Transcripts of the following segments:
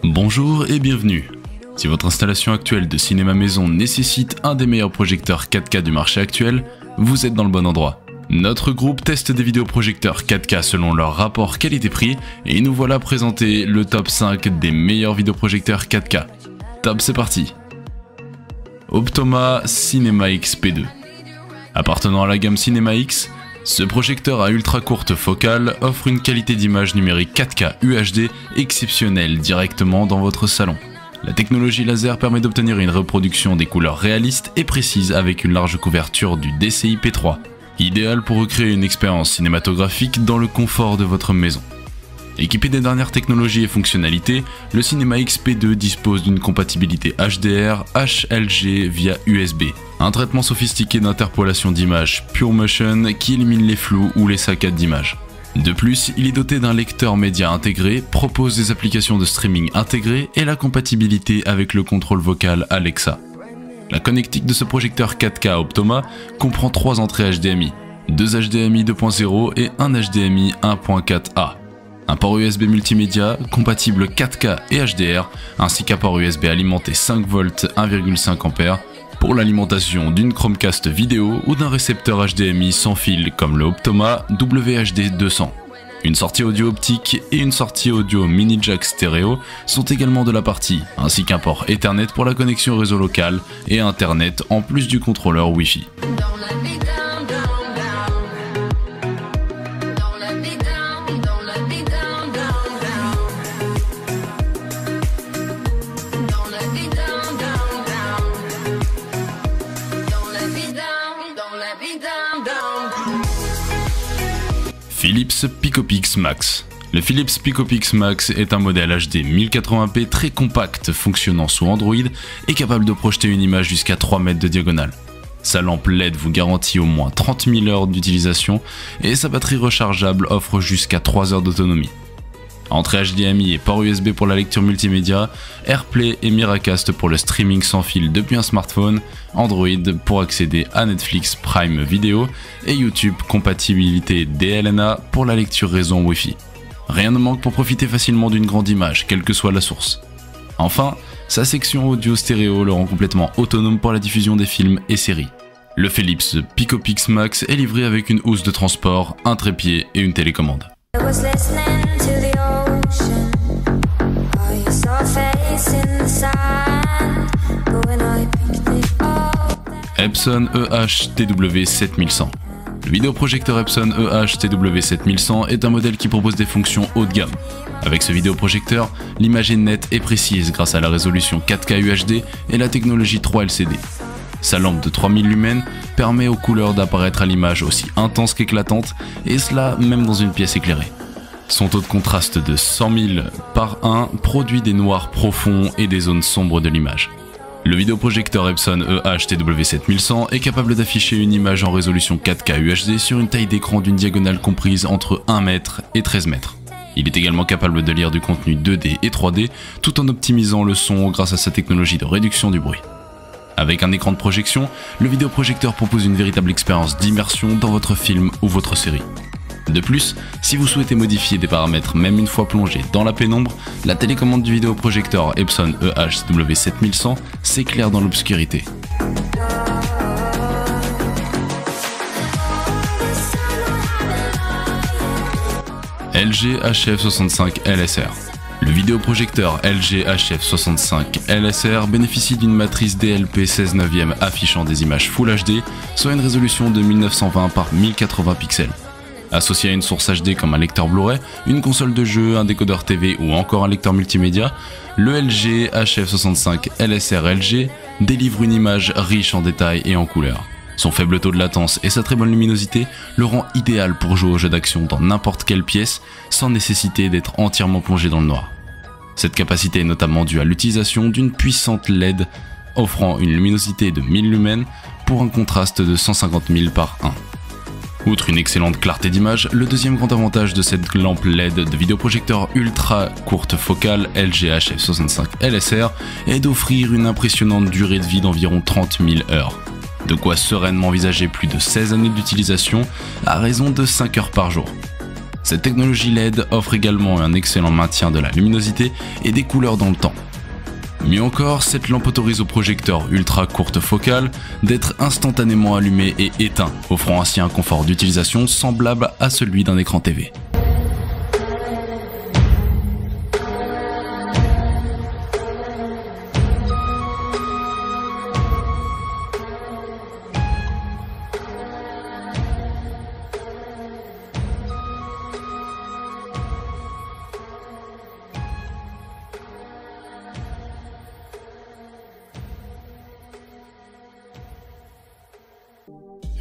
Bonjour et bienvenue. Si votre installation actuelle de cinéma maison nécessite un des meilleurs projecteurs 4K du marché actuel, vous êtes dans le bon endroit. Notre groupe teste des vidéoprojecteurs 4K selon leur rapport qualité-prix et nous voilà présenter le top 5 des meilleurs vidéoprojecteurs 4K. Top, c'est parti. Optoma Cinema X P2. Appartenant à la gamme Cinema X, ce projecteur à ultra courte focale offre une qualité d'image numérique 4K UHD exceptionnelle directement dans votre salon. La technologie laser permet d'obtenir une reproduction des couleurs réalistes et précises avec une large couverture du DCI-P3, idéal pour recréer une expérience cinématographique dans le confort de votre maison. Équipé des dernières technologies et fonctionnalités, le Cinema X P2 dispose d'une compatibilité HDR, HLG via USB, un traitement sophistiqué d'interpolation d'images Pure Motion qui élimine les flous ou les saccades d'images. De plus, il est doté d'un lecteur média intégré, propose des applications de streaming intégrées et la compatibilité avec le contrôle vocal Alexa. La connectique de ce projecteur 4K Optoma comprend 3 entrées HDMI, 2 HDMI 2.0 et un HDMI 1.4a. Un port USB multimédia compatible 4K et HDR, ainsi qu'un port USB alimenté 5V 1,5A pour l'alimentation d'une Chromecast vidéo ou d'un récepteur HDMI sans fil comme le Optoma WHD200. Une sortie audio optique et une sortie audio mini jack stéréo sont également de la partie, ainsi qu'un port Ethernet pour la connexion réseau local et Internet en plus du contrôleur Wi-Fi. Philips Picopix Max. Le Philips Picopix Max est un modèle HD 1080p très compact fonctionnant sous Android et capable de projeter une image jusqu'à 3 mètres de diagonale. Sa lampe LED vous garantit au moins 30 000 heures d'utilisation et sa batterie rechargeable offre jusqu'à 3 heures d'autonomie. Entrée HDMI et port USB pour la lecture multimédia, AirPlay et Miracast pour le streaming sans fil depuis un smartphone, Android pour accéder à Netflix Prime Video et YouTube compatibilité DLNA pour la lecture réseau en Wi-Fi. Rien ne manque pour profiter facilement d'une grande image, quelle que soit la source. Enfin, sa section audio stéréo le rend complètement autonome pour la diffusion des films et séries. Le Philips Picopix Max est livré avec une housse de transport, un trépied et une télécommande. Epson EH-TW7100. Le vidéoprojecteur Epson EH-TW7100 est un modèle qui propose des fonctions haut de gamme. Avec ce vidéoprojecteur, l'image est nette et précise grâce à la résolution 4K UHD et la technologie 3 LCD. Sa lampe de 3000 lumens permet aux couleurs d'apparaître à l'image aussi intense qu'éclatante, et cela même dans une pièce éclairée. Son taux de contraste de 100 000 par 1 produit des noirs profonds et des zones sombres de l'image. Le vidéoprojecteur Epson EH-TW7100 est capable d'afficher une image en résolution 4K UHD sur une taille d'écran d'une diagonale comprise entre 1 mètre et 13 mètres. Il est également capable de lire du contenu 2D et 3D tout en optimisant le son grâce à sa technologie de réduction du bruit. Avec un écran de projection, le vidéoprojecteur propose une véritable expérience d'immersion dans votre film ou votre série. De plus, si vous souhaitez modifier des paramètres même une fois plongé dans la pénombre, la télécommande du vidéoprojecteur Epson EH-TW7100 s'éclaire dans l'obscurité. LG HF65 LSR. Le vidéoprojecteur LG HF65 LSR bénéficie d'une matrice DLP 16/9 affichant des images Full HD, soit une résolution de 1920 par 1080 pixels. Associé à une source HD comme un lecteur Blu-ray, une console de jeu, un décodeur TV ou encore un lecteur multimédia, le LG HF65 LSR LG délivre une image riche en détails et en couleurs. Son faible taux de latence et sa très bonne luminosité le rend idéal pour jouer aux jeux d'action dans n'importe quelle pièce sans nécessiter d'être entièrement plongé dans le noir. Cette capacité est notamment due à l'utilisation d'une puissante LED offrant une luminosité de 1000 lumens pour un contraste de 150 000 par 1. Outre une excellente clarté d'image, le deuxième grand avantage de cette lampe LED de vidéoprojecteur ultra courte focale LG HF65 LSR est d'offrir une impressionnante durée de vie d'environ 30 000 heures. De quoi sereinement envisager plus de 16 années d'utilisation à raison de 5 heures par jour. Cette technologie LED offre également un excellent maintien de la luminosité et des couleurs dans le temps. Mieux encore, cette lampe autorise au projecteur ultra courte focale d'être instantanément allumé et éteint, offrant ainsi un confort d'utilisation semblable à celui d'un écran TV.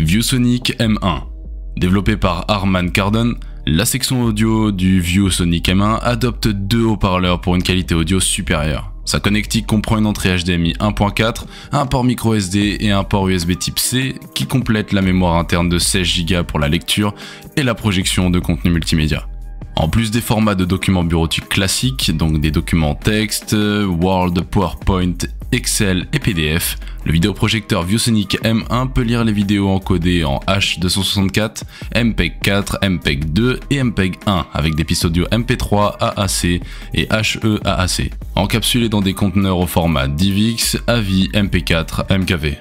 ViewSonic M1. Développé par Harman Kardon, la section audio du ViewSonic M1 adopte deux haut-parleurs pour une qualité audio supérieure. Sa connectique comprend une entrée HDMI 1.4, un port micro SD et un port USB type C qui complète la mémoire interne de 16 Go pour la lecture et la projection de contenu multimédia. En plus des formats de documents bureautiques classiques, donc des documents texte, Word, PowerPoint, Excel et PDF, le vidéoprojecteur ViewSonic M1 peut lire les vidéos encodées en H264, MPEG 4, MPEG 2 et MPEG 1 avec des pistes audio MP3, AAC et HEAAC, encapsulées dans des conteneurs au format DivX, AVI, MP4, MKV.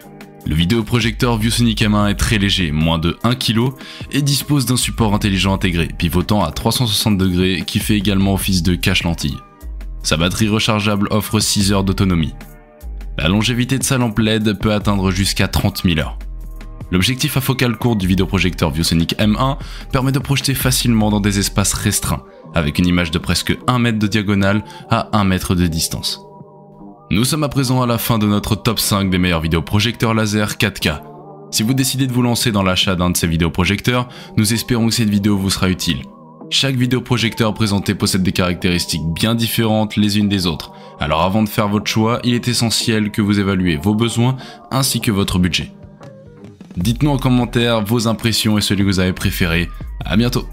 Le vidéoprojecteur ViewSonic M1 est très léger, moins de 1 kg, et dispose d'un support intelligent intégré, pivotant à 360 degrés qui fait également office de cache-lentille. Sa batterie rechargeable offre 6 heures d'autonomie. La longévité de sa lampe LED peut atteindre jusqu'à 30 000 heures. L'objectif à focale courte du vidéoprojecteur ViewSonic M1 permet de projeter facilement dans des espaces restreints, avec une image de presque 1 mètre de diagonale à 1 mètre de distance. Nous sommes à présent à la fin de notre top 5 des meilleurs vidéoprojecteurs laser 4K. Si vous décidez de vous lancer dans l'achat d'un de ces vidéoprojecteurs, nous espérons que cette vidéo vous sera utile. Chaque vidéoprojecteur présenté possède des caractéristiques bien différentes les unes des autres, alors avant de faire votre choix, il est essentiel que vous évaluez vos besoins ainsi que votre budget. Dites-nous en commentaire vos impressions et celui que vous avez préféré. À bientôt.